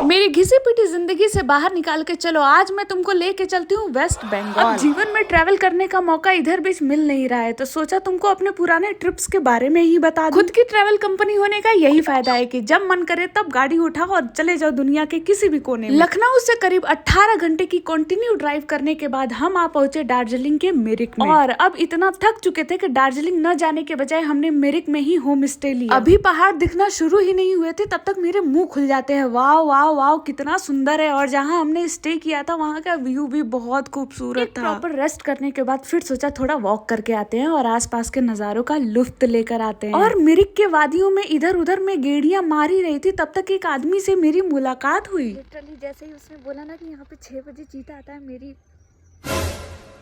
मेरी घिसी पिटी जिंदगी से बाहर निकाल के चलो, आज मैं तुमको लेके चलती हूँ वेस्ट बंगाल। अब जीवन में ट्रैवल करने का मौका इधर बीच मिल नहीं रहा है, तो सोचा तुमको अपने पुराने ट्रिप्स के बारे में ही बता दूं। खुद की ट्रैवल कंपनी होने का यही फायदा है कि जब मन करे तब गाड़ी उठाओ और चले जाओ दुनिया के किसी भी कोने में। लखनऊ से करीब 18 घंटे की कंटिन्यू ड्राइव करने के बाद हम आ पहुंचे दार्जिलिंग के मिरिक में। और अब इतना थक चुके थे कि दार्जिलिंग न जाने के बजाय हमने मिरिक में ही होम स्टे लिया। अभी पहाड़ दिखना शुरू ही नहीं हुए थे तब तक मेरे मुंह खुल जाते हैं। वाह वाह वाह, कितना सुंदर है। और जहाँ हमने स्टे किया था वहाँ का व्यू भी बहुत खूबसूरत था। प्रॉपर रेस्ट करने के बाद फिर सोचा थोड़ा वॉक करके आते हैं और आसपास के नजारों का लुत्फ लेकर आते हैं। और मिरिक के वादियों में इधर उधर में गेड़ियां मारी रही थी, तब तक एक आदमी से मेरी मुलाकात हुई। लिटरली जैसे ही उसने बोला ना कि यहाँ पे 6 बजे चीता आता है, मेरी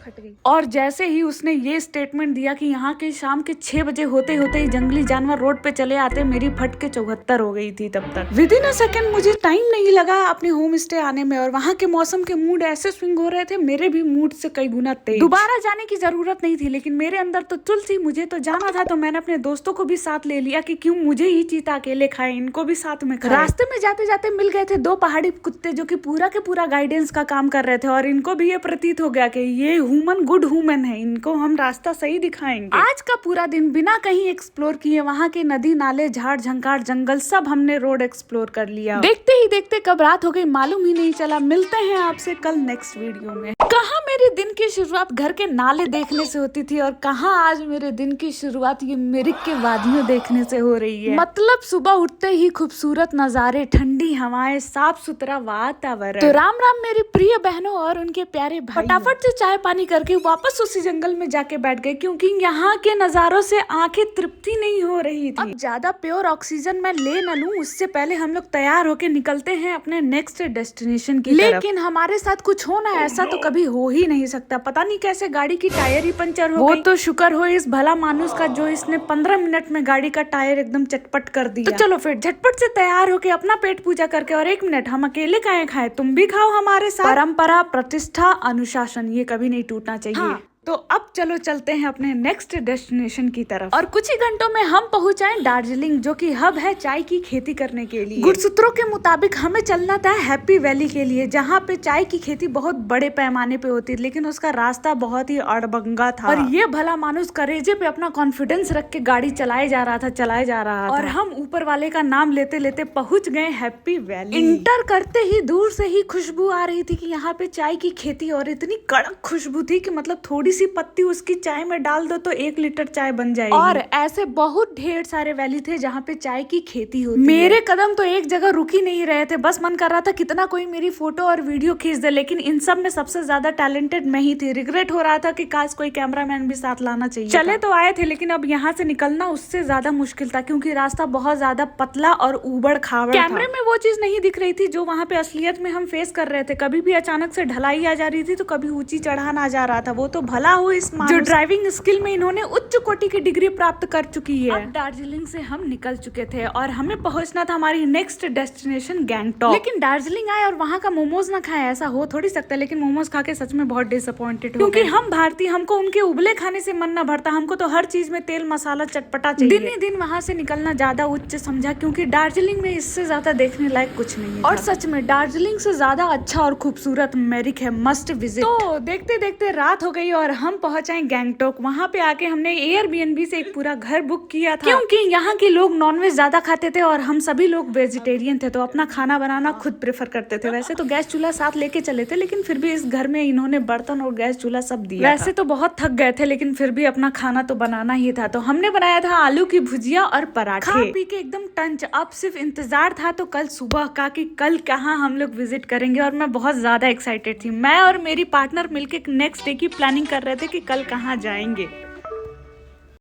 फट गई। और जैसे ही उसने ये स्टेटमेंट दिया कि यहाँ के शाम के 6 बजे होते होते ही जंगली जानवर रोड पे चले आते, मेरी फट के 74 हो गई थी तब तक। विद इन अ सेकंड मुझे टाइम नहीं लगा अपने होम स्टे आने में, और वहाँ के मौसम के मूड ऐसे स्विंग हो रहे थे, मेरे भी मूड से कई गुना तेज। दोबारा जाने की जरूरत नहीं थी, लेकिन मेरे अंदर तो चुल थी, मुझे तो जाना था। तो मैंने अपने दोस्तों को भी साथ ले लिया कि क्यों मुझे ही चीता अकेले खाए, इनको भी साथ में खाए। रास्ते में जाते जाते मिल गए थे 2 पहाड़ी कुत्ते जो कि पूरा के पूरा गाइडेंस का काम कर रहे थे, और इनको भी ये प्रतीत हो गया कि ये ह्यूमन गुड ह्यूमन है, इनको हम रास्ता सही दिखाएंगे। आज का पूरा दिन बिना कहीं एक्सप्लोर किए वहाँ के नदी नाले झाड़ झंकार जंगल सब हमने रोड एक्सप्लोर कर लिया। देखते ही देखते कब रात हो गई मालूम ही नहीं चला। मिलते हैं आपसे कल नेक्स्ट वीडियो में। कहाँ मेरे दिन की शुरुआत घर के नाले देखने से होती थी, और कहाँ आज मेरे दिन की शुरुआत ये मिरिक के वादियों देखने से हो रही है। मतलब सुबह उठते ही खूबसूरत नजारे, ठंडी हवाएं, साफ सुथरा वातावरण। तो राम राम मेरी प्रिय बहनों और उनके प्यारे भाई। फटाफट से चाय पानी करके वापस उसी जंगल में जाके बैठ गए, क्योंकि यहाँ के नजारों से आंखें तृप्ति नहीं हो रही थी। अब ज्यादा प्योर ऑक्सीजन मैं ले न लूं, उससे पहले हम लोग तैयार होके निकलते हैं अपने नेक्स्ट डेस्टिनेशन की तरफ। लेकिन हमारे साथ कुछ होना ऐसा तो कभी हो ही नहीं सकता। पता नहीं कैसे गाड़ी की टायर ही पंचर हो गई। वो तो शुक्र हो इस भला मानुस का जो इसने 15 मिनट में गाड़ी का टायर एकदम चटपट कर दिया। तो चलो फिर झटपट से तैयार होके अपना पेट पूजा करके, और 1 मिनट हम अकेले काहे खाए, तुम भी खाओ हमारे साथ। परंपरा, प्रतिष्ठा, अनुशासन, ये कभी नहीं टूटना चाहिए। हाँ। तो अब चलो चलते हैं अपने नेक्स्ट डेस्टिनेशन की तरफ। और कुछ ही घंटों में हम पहुंच आए दार्जिलिंग, जो कि हब है चाय की खेती करने के लिए। गुरसूत्रों के मुताबिक हमें चलना था हैप्पी वैली के लिए, जहां पे चाय की खेती बहुत बड़े पैमाने पे होती है, लेकिन उसका रास्ता बहुत ही अड़बंगा था। और ये भला मानुस करेजे पे अपना कॉन्फिडेंस रख के गाड़ी चलाए जा रहा था। और हम ऊपर वाले का नाम लेते लेते पहुंच गए हैप्पी वैली। इंटर करते ही दूर से ही खुशबू आ रही थी कि यहाँ पे चाय की खेती, और इतनी कड़क खुशबू थी कि मतलब थोड़ी सी पत्ती उसकी चाय में डाल दो तो 1 लीटर चाय बन जाएगी। और ऐसे बहुत ढेर सारे वैली थे जहाँ पे चाय की खेती होती है। मेरे कदम तो एक जगह रुक ही नहीं रहे थे, बस मन कर रहा था कितना कोई मेरी फोटो और वीडियो खींच दे, लेकिन इन सब में सबसे ज्यादा टैलेंटेड मैं ही थी। रिग्रेट हो रहा था कि काश कोई कैमरामैन भी साथ लाना चाहिए। चले तो आए थे, लेकिन अब यहाँ से निकलना उससे ज्यादा मुश्किल था, क्योंकि रास्ता बहुत ज्यादा पतला और उबड़ खाबड़। कैमरे में वो चीज नहीं दिख रही थी जो वहाँ पे असलियत में हम फेस कर रहे थे। कभी भी अचानक से ढलाई आ जा रही थी, तो कभी ऊंची चढ़ान आ जा रहा था। वो तो भला हो इस जो ड्राइविंग स्किल में इन्होंने उच्च कोटि की डिग्री प्राप्त कर चुकी है। अब दार्जिलिंग से हम निकल चुके थे और हमें पहुंचना था हमारी नेक्स्ट डेस्टिनेशन गैंगटॉक। लेकिन दार्जिलिंग आए और वहाँ का मोमोज ना खाए, ऐसा हो थोड़ी सकता है। लेकिन मोमोज खा के सच में बहुत डिसअपॉइंटेड, क्योंकि हम भारतीय, हमको उनके उबले खाने से मन न भरता। हमको तो हर चीज में तेल मसाला चटपटा चाहिए। दिन ही दिन वहाँ से निकलना ज्यादा उच्च समझा, क्योंकि दार्जिलिंग में इससे ज्यादा देखने लायक कुछ नहीं है। और सच में दार्जिलिंग से ज्यादा अच्छा और खूबसूरत मिरिक है, मस्ट विजिट। तो देखते देखते रात हो गई और हम पहुंचे गैंगटॉक। वहाँ पे आके हमने एयरबीएनबी से एक पूरा घर बुक किया था, क्योंकि यहाँ के लोग नॉनवेज ज्यादा खाते थे और हम सभी लोग वेजिटेरियन थे, तो अपना खाना बनाना खुद प्रेफर करते थे। वैसे तो गैस चूल्हा साथ लेके चले थे, लेकिन फिर भी इस घर में इन्होंने बर्तन और गैस चूल्हा सब दिया। वैसे तो बहुत थक गए थे, लेकिन फिर भी अपना खाना तो बनाना ही था। तो हमने बनाया था आलू की भुजिया और पराठे। खा पी के एकदम टंच। अब सिर्फ इंतजार था तो कल सुबह का कि कल कहाँ हम लोग विजिट करेंगे, और मैं बहुत ज्यादा एक्साइटेड थी। मैं और मेरी पार्टनर मिलके नेक्स्ट डे की प्लानिंग कर रहे थे कि कल कहाँ जाएंगे।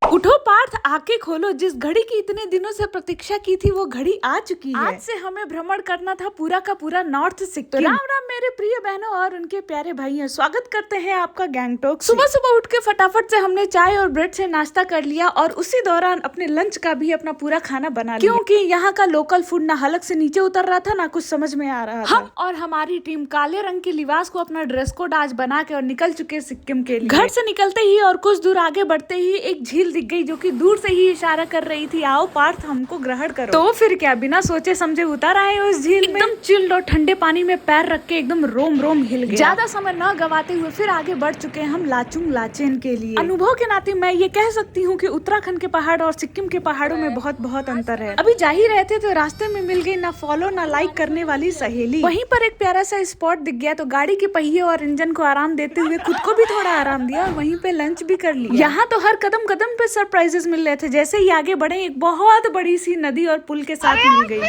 उठो पार्थ, आके खोलो, जिस घड़ी की इतने दिनों से प्रतीक्षा की थी वो घड़ी आ चुकी है। आज से हमें भ्रमण करना था पूरा का पूरा नॉर्थ सिक्किम। तो राम राम मेरे प्रिय बहनों और उनके प्यारे भाइयों, स्वागत करते हैं आपका गैंगटॉक। सुबह सुबह उठ के फटाफट से हमने चाय और ब्रेड से नाश्ता कर लिया, और उसी दौरान अपने लंच का भी अपना पूरा खाना बना लिया, क्योंकि यहाँ का लोकल फूड ना हलक से नीचे उतर रहा था, ना कुछ समझ में आ रहा था। हम और हमारी टीम काले रंग के लिबास को अपना ड्रेस कोड आज बना के और निकल चुके सिक्किम के लिए। घर से निकलते ही और कुछ दूर आगे बढ़ते ही एक झील दिख गई जो कि दूर से ही इशारा कर रही थी, आओ पार्थ हमको ग्रहण करो। तो फिर क्या, बिना सोचे समझे उतर आए उस झील में। एकदम चिल्ड और ठंडे पानी में पैर रख के एकदम रोम रोम हिल गया। ज्यादा समय न गवाते हुए फिर आगे बढ़ चुके हैं हम लाचुंग लाचेन के लिए। अनुभव के नाते मैं ये कह सकती हूँ कि उत्तराखंड के पहाड़ और सिक्किम के पहाड़ों में बहुत बहुत अंतर है। अभी जा ही रहे थे तो रास्ते में मिल गई ना फॉलो ना लाइक करने वाली सहेली। वहीं पर एक प्यारा सा स्पॉट दिख गया तो गाड़ी के पहिए और इंजन को आराम देते हुए खुद को भी थोड़ा आराम दिया और वहीं पे लंच भी कर लिया। यहाँ तो हर कदम कदम पे सरप्राइजेस मिल रहे थे। जैसे ही आगे बढ़े एक बहुत बड़ी सी नदी और पुल के साथ मिल गई।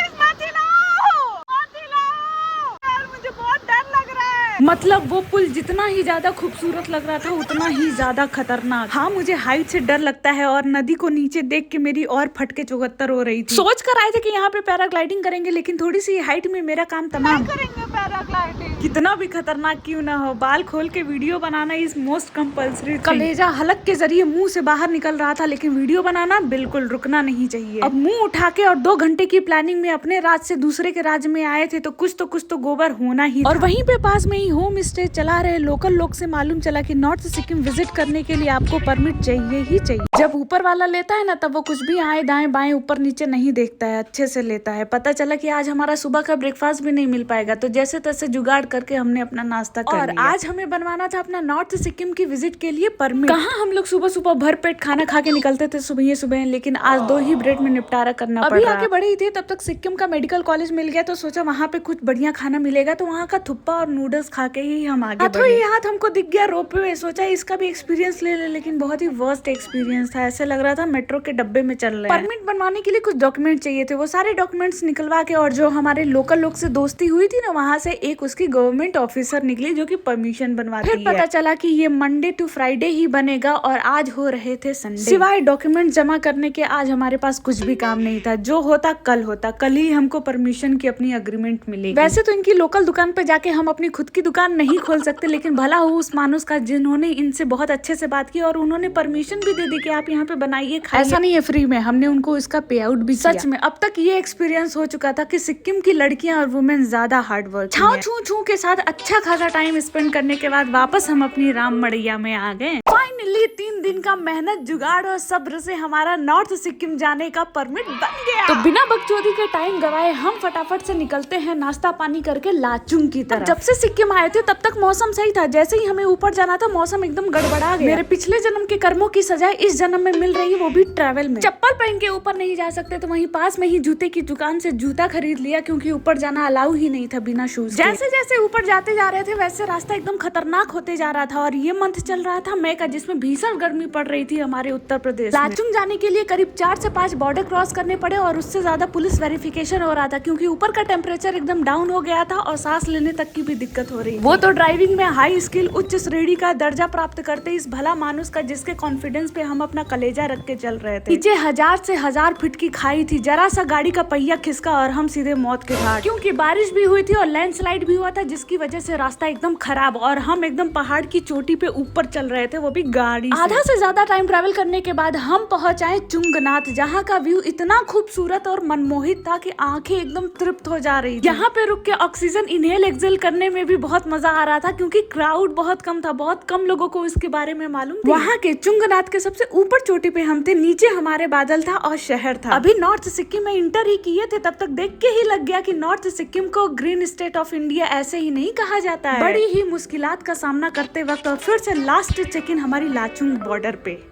मतलब वो पुल जितना ही ज्यादा खूबसूरत लग रहा था उतना ही ज्यादा खतरनाक। हाँ, मुझे हाइट से डर लगता है और नदी को नीचे देख के मेरी और फटके चौहत्तर हो रही थी। सोच कर आए थे कि यहाँ पे पैराग्लाइडिंग करेंगे, लेकिन थोड़ी सी हाइट में मेरा काम तमाम। करेंगे पैराग्लाइडिंग, कितना भी खतरनाक क्यों ना हो, बाल खोल के video banana is most compulsory. कलेजा हलक के जरिए मुंह से बाहर निकल रहा था, लेकिन वीडियो बनाना बिल्कुल रुकना नहीं चाहिए। अब मुंह उठा के और 2 घंटे की प्लानिंग में अपने राज्य से दूसरे के राज्य में आए थे तो कुछ तो गोबर होना ही। और वहीं पे पास में होम स्टे चला रहे लोकल लोग से मालूम चला कि नॉर्थ सिक्किम विजिट करने के लिए आपको परमिट चाहिए ही चाहिए। जब ऊपर वाला लेता है ना तब वो कुछ भी आए दाएं बाएं ऊपर नीचे नहीं देखता है, अच्छे से लेता है। पता चला कि आज हमारा सुबह का ब्रेकफास्ट भी नहीं मिल पाएगा, तो जैसे तैसे जुगाड़ करके हमने अपना नाश्ता कर और लिया। आज हमें बनवाना था अपना नॉर्थ सिक्किम की विजिट के लिए परमिट। कहाँ हम लोग सुबह सुबह भर पेट खाना खा के निकलते थे सुबह, लेकिन आज 2 ही ब्रेड में निपटारा करना पड़ा। अभी आगे बढ़ी थी तब तक सिक्किम का मेडिकल कॉलेज मिल गया, तो सोचा वहाँ पे कुछ बढ़िया खाना मिलेगा, तो वहाँ का थुप्पा और नूडल्स खा के ही हम आगे बढ़े। हाथ हमको दिख गया रोपवे, सोचा इसका भी एक्सपीरियंस ले ले, लेकिन बहुत ही वर्स्ट एक्सपीरियंस था। ऐसे लग रहा था मेट्रो के डब्बे में चल रहे हैं। परमिट बनवाने के लिए कुछ डॉक्यूमेंट चाहिए थे, वो सारे डॉक्यूमेंट्स निकलवा के और जो हमारे लोकल लोग से दोस्ती हुई थी ना, वहाँ से एक उसकी गवर्नमेंट ऑफिसर निकली जो कि परमिशन बनवाती है। फिर पता चला कि ये मंडे टू फ्राइडे ही बनेगा और आज हो रहे थे संडे। सिवाय डॉक्यूमेंट जमा करने के आज हमारे पास कुछ भी काम नहीं था। जो होता कल ही हमको परमिशन की अपनी अग्रीमेंट मिलेगी। वैसे तो इनकी लोकल दुकान पे जाके हम अपनी खुद की दुकान नहीं खोल सकते, लेकिन भला हो उस मानुस का जिन्होंने इनसे बहुत अच्छे से बात की और उन्होंने परमिशन भी दे दी कि आप यहाँ पे बनाइए खाइए। ऐसा नहीं है फ्री में, हमने उनको इसका पे आउट भी किया। सच में अब तक ये एक्सपीरियंस हो चुका था कि सिक्किम की लड़कियां और वुमेन ज्यादा हार्ड वर्क छाव छू के साथ अच्छा खासा टाइम स्पेंड करने के बाद वापस हम अपनी राम मड़ैया में आ गए। फाइनली 3 दिन का मेहनत जुगाड़ और सब्र से हमारा नॉर्थ सिक्किम जाने का परमिट बन गया। तो बिना बकचोदी के टाइम गवाए हम फटाफट से निकलते हैं नाश्ता पानी करके लाचुंग की तरफ। जब से सिक्किम आए थे तब तक मौसम सही था, जैसे ही हमें ऊपर जाना था मौसम एकदम गड़बड़ा गया। मेरे पिछले जन्म के कर्मों की सजा इस जन्म में मिल रही है, वो भी ट्रैवल में। चप्पल पहन के ऊपर नहीं जा सकते तो वहीं पास में ही जूते की दुकान से जूता खरीद लिया, क्योंकि ऊपर जाना अलाउ ही नहीं था बिना शूज। जैसे जैसे ऊपर जाते जा रहे थे वैसे रास्ता एकदम खतरनाक होते जा रहा था और ये मंथ चल रहा था मई का, जिसमें भीषण गर्मी पड़ रही थी हमारे उत्तर प्रदेश। लाचुंग जाने के लिए करीब 4 से 5 बॉर्डर क्रॉस करने पड़े और उससे ज्यादा पुलिस वेरिफिकेशन हो रहा था, क्योंकि ऊपर का टेम्परेचर एकदम डाउन हो गया था और सांस लेने तक की भी दिक्कत हो रही। वो तो ड्राइविंग में हाई स्किल उच्च श्रेणी का दर्जा प्राप्त करते इस भला मानुस का, जिसके कॉन्फिडेंस पे हम अपना कलेजा रख के चल रहे थे। नीचे 1000 से 1000 फीट की खाई थी, जरा सा गाड़ी का पहिया खिसका और हम सीधे मौत के घाट। क्योंकि बारिश भी हुई थी और लैंडस्लाइड भी हुआ था, जिसकी वजह से रास्ता एकदम खराब और हम एकदम पहाड़ की चोटी पे ऊपर चल रहे थे, वो भी गाड़ी से। आधा से ज्यादा टाइम ट्रैवल करने के बाद हम पहुंच आए चुंगनाथ, जहाँ का व्यू इतना खूबसूरत और मनमोहित था कि आंखें एकदम तृप्त हो जा रही थी। यहाँ पे रुक के ऑक्सीजन इनहेल एक्सेल करने में भी बहुत मजा आ रहा था, क्योंकि क्राउड बहुत कम था, बहुत कम लोगों को इसके बारे में मालूम था। वहाँ के चुंगनाथ के सबसे ऊपर चोटी पे हम थे, नीचे हमारे बादल था और शहर था। अभी नॉर्थ सिक्किम में इंटर ही किए थे तब तक देख के ही लग गया कि नॉर्थ सिक्किम को ग्रीन स्टेट ऑफ इंडिया ऐसे ही नहीं कहा जाता है। बड़ी ही मुश्किलात का सामना करते वक्त और फिर से लास्ट चेक इन हमारी लाचुंग बॉर्डर पे।